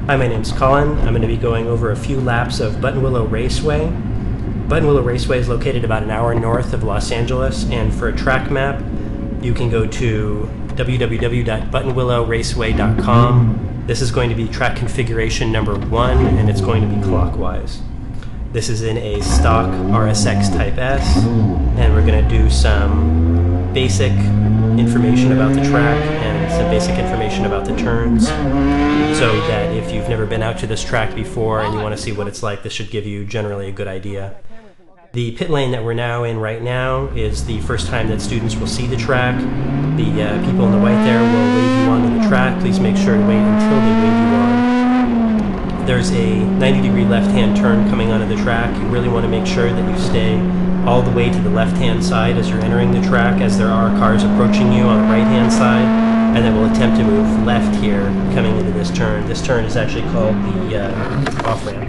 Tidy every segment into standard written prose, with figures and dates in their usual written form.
Hi, my name's Colin. I'm going to be going over a few laps of Buttonwillow Raceway. Buttonwillow Raceway is located about an hour north of Los Angeles, and for a track map, you can go to www.buttonwillowraceway.com. This is going to be track configuration number 1, and it's going to be clockwise. This is in a stock RSX Type S, and we're going to do some basic information about the track and some basic information about the turns, so that if you've never been out to this track before and you want to see what it's like, this should give you generally a good idea. The pit lane that we're now in right now is the first time that students will see the track. The people in the white there will wave you onto the track. Please make sure to wait until they wave you on. There's a 90-degree left-hand turn coming onto the track. You really want to make sure that you stay all the way to the left-hand side as you're entering the track, as there are cars approaching you on the right-hand side, and then we'll attempt to move left here coming into this turn. This turn is actually called the off-ramp.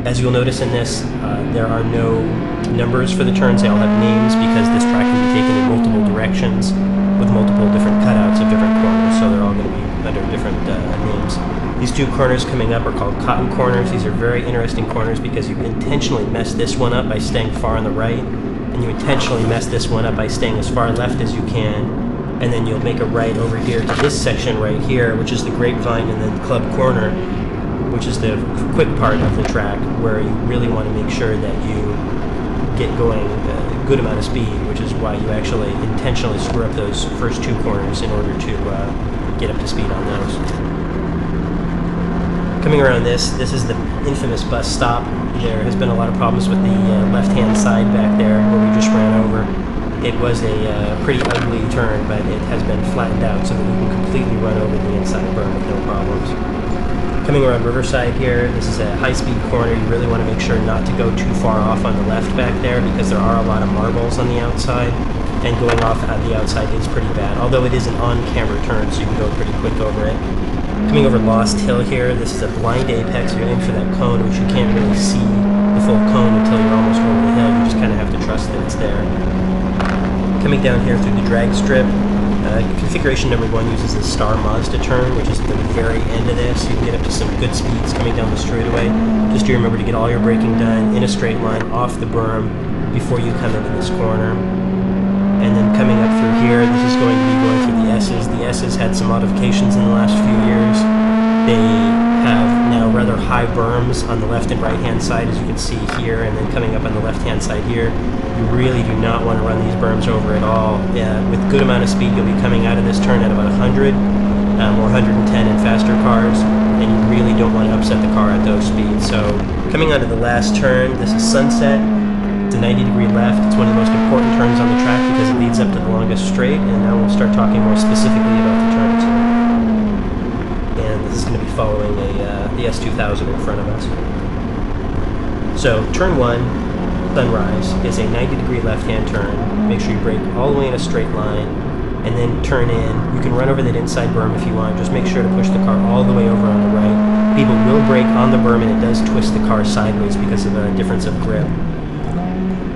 As you'll notice in this, there are no numbers for the turns. They all have names because this track can be taken in multiple directions with multiple different cutouts of different corners, so they're all going to be under different names. These two corners coming up are called cotton corners. These are very interesting corners because you intentionally mess this one up by staying far on the right, and you intentionally mess this one up by staying as far left as you can, and then you'll make a right over here to this section right here, which is the grapevine and then club corner, which is the quick part of the track where you really want to make sure that you get going a good amount of speed, which is why you actually intentionally screw up those first two corners in order to get up to speed on those. Coming around this is the infamous bus stop. There has been a lot of problems with the left-hand side back there where we just ran over. It was a pretty ugly turn, but it has been flattened out so that we can completely run over the inside berm with no problems. Coming around Riverside here, this is a high-speed corner. You really want to make sure not to go too far off on the left back there because there are a lot of marbles on the outside, and going off on the outside is pretty bad, although it is an on-camera turn, so you can go pretty quick over it. Coming over Lost Hill here, this is a blind apex. You're in for that cone, which you can't really see the full cone until you're almost over the hill. You just kind of have to trust that it's there. Coming down here through the drag strip, configuration number 1 uses the Star Mazda turn, which is at the very end of this. You can get up to some good speeds coming down the straightaway. Just do remember to get all your braking done in a straight line off the berm before you come into this corner. And then coming up through here, this is going to be going through the S's. The S's had some modifications in the last few years. They have now rather high berms on the left and right hand side, as you can see here, and then coming up on the left hand side here. You really do not want to run these berms over at all. With good amount of speed, you'll be coming out of this turn at about 100 or 110 in faster cars, and you really don't want to upset the car at those speeds. So coming onto the last turn, this is Sunset. It's a 90-degree left. It's one of the most important turns on the track because it leads up to the longest straight, and now we'll start talking more specifically about the turns. And this is going to be following the S2000 in front of us. So turn 1, Sunrise, is a 90-degree left-hand turn. Make sure you brake all the way in a straight line, and then turn in. You can run over that inside berm if you want. Just make sure to push the car all the way over on the right. People will brake on the berm, and it does twist the car sideways because of a difference of grip.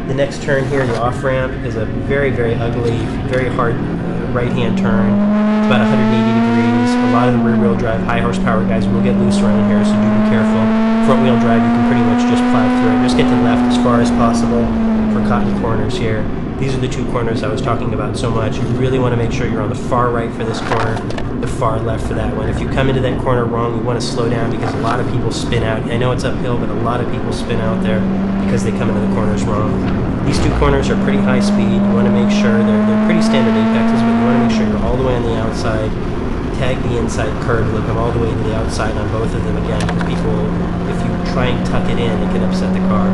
The next turn here, the off-ramp, is a very, very ugly, very hard right-hand turn. It's about 180 degrees. A lot of the rear-wheel drive, high-horsepower guys will get loose around here, so do be careful. Front-wheel drive, you can pretty much just plow through it. Just get to the left as far as possible for cotton corners here. These are the two corners I was talking about so much. You really want to make sure you're on the far right for this corner, the far left for that one. If you come into that corner wrong, you want to slow down because a lot of people spin out. I know it's uphill, but a lot of people spin out there because they come into the corners wrong. These two corners are pretty high speed. You want to make sure they're pretty standard apexes, but you want to make sure you're all the way on the outside. Tag the inside curve, you'll come all the way to the outside on both of them again, because people, if you try and tuck it in, it can upset the car.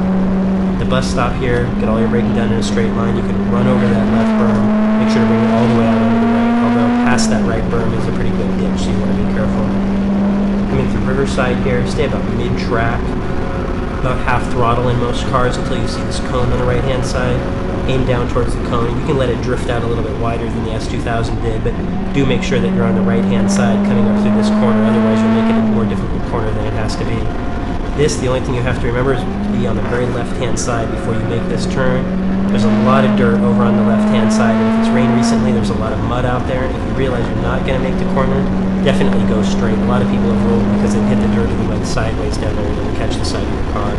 The bus stop here, get all your braking done in a straight line. You can run over that left berm, make sure to bring it all the way out onto the right, although past that right berm is a pretty good ditch, so you want to be careful. Coming through Riverside here, stay about mid-track, about half throttle in most cars until you see this cone on the right-hand side. Aim down towards the cone. You can let it drift out a little bit wider than the S2000 did, but do make sure that you're on the right-hand side coming up through this corner, otherwise you'll make it a more difficult corner than it has to be. The only thing you have to remember is to be on the very left-hand side before you make this turn. There's a lot of dirt over on the left-hand side, and if it's rained recently, there's a lot of mud out there. If you realize you're not going to make the corner, definitely go straight. A lot of people have rolled because they hit the dirt and went sideways down there and didn't catch the side of your car.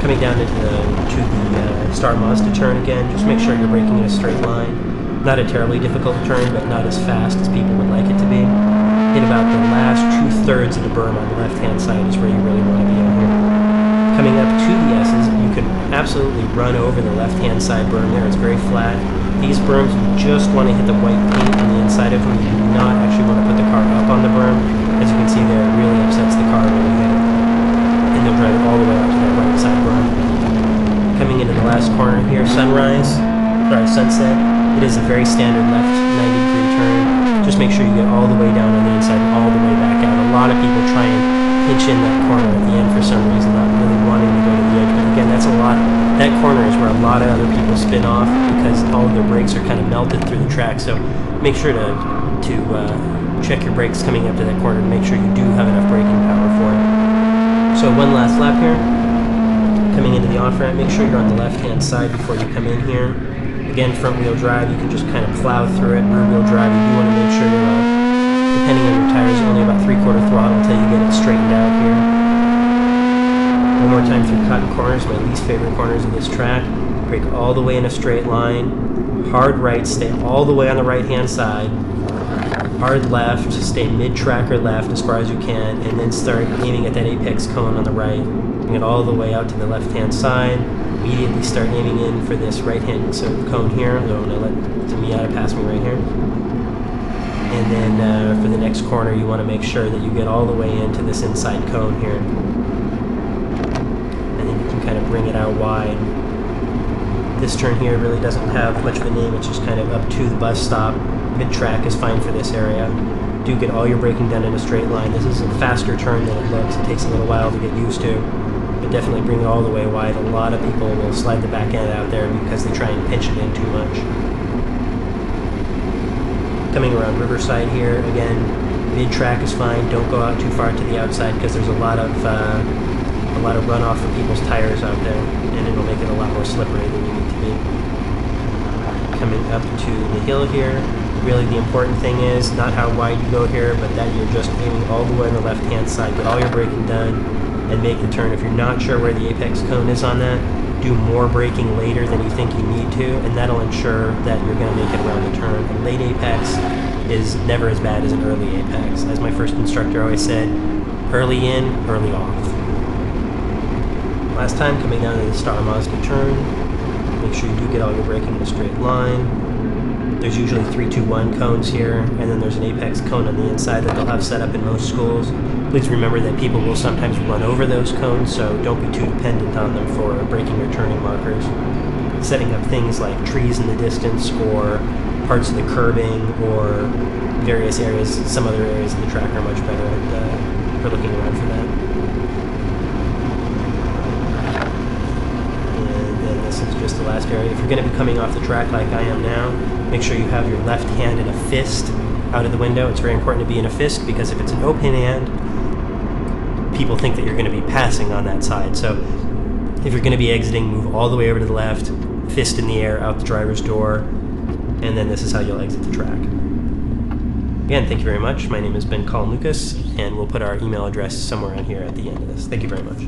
Coming down to the Star Mazda turn again, just make sure you're braking in a straight line. Not a terribly difficult turn, but not as fast as people would like it to be. Hit about the last 2/3 of the berm on the left-hand side is where you really want to be on here. Coming up to the S's, you can absolutely run over the left-hand side berm there. It's very flat. These berms, you just want to hit the white paint on the inside of them. You do not actually want to put the car up on the berm. As you can see there, it really upsets the car when you hit it. And you'll drive it all the way out to that right side berm. Coming into the last corner here, sunset. It is a very standard left 90-degree turn. Just make sure you get all the way down on the inside and all the way back out. A lot of people try and pinch in that corner at the end for some reason, not really wanting to go to the edge. But again, that corner is where a lot of other people spin off because all of their brakes are kind of melted through the track. So make sure to check your brakes coming up to that corner to make sure you do have enough braking power for it. So one last lap here. Coming into the off-ramp, make sure you're on the left-hand side before you come in here. Again, front-wheel drive, you can just kind of plow through it. Rear-wheel drive, you do want to make sure you're depending on your tires, only about 3/4 throttle until you get it straightened out here. One more time through cut corners, my least favorite corners of this track. Brake all the way in a straight line. Hard right, stay all the way on the right-hand side. Hard left, stay mid-track or left as far as you can, and then start aiming at that apex cone on the right. Bring it all the way out to the left-hand side. Immediately start aiming in for this right-hand cone here. I'm going to let the Miata pass me right here. And then for the next corner, you want to make sure that you get all the way into this inside cone here. And then you can kind of bring it out wide. This turn here really doesn't have much of a name. It's just kind of up to the bus stop. Mid-track is fine for this area. Do get all your braking done in a straight line. This is a faster turn than it looks. It takes a little while to get used to. But definitely bring it all the way wide. A lot of people will slide the back end out there because they try and pinch it in too much. Coming around Riverside here, again, mid-track is fine. Don't go out too far to the outside because there's a lot of runoff from people's tires out there, and it'll make it a lot more slippery than you need to be. Coming up to the hill here, really the important thing is not how wide you go here, but that you're just aiming all the way on the left-hand side. Get all your braking done and make the turn. If you're not sure where the apex cone is on that, do more braking later than you think you need to, and that'll ensure that you're going to make it around the turn. A late apex is never as bad as an early apex. As my first instructor always said, early in, early off. Last time, coming down to the Star Mazda turn, make sure you do get all your braking in a straight line. There's usually 3-2-1 cones here, and then there's an apex cone on the inside that they'll have set up in most schools. Please remember that people will sometimes run over those cones, so don't be too dependent on them for braking or turning markers. Setting up things like trees in the distance or parts of the curbing or various areas, some other areas of the track are much better for looking around for that. And then this is just the last area. If you're going to be coming off the track like I am now, make sure you have your left hand in a fist out of the window. It's very important to be in a fist because if it's an open hand, people think that you're going to be passing on that side. So if you're going to be exiting, move all the way over to the left, fist in the air out the driver's door, and then this is how you'll exit the track. Again, thank you very much. My name has been Colin Lucas, and we'll put our email address somewhere on here at the end of this. Thank you very much.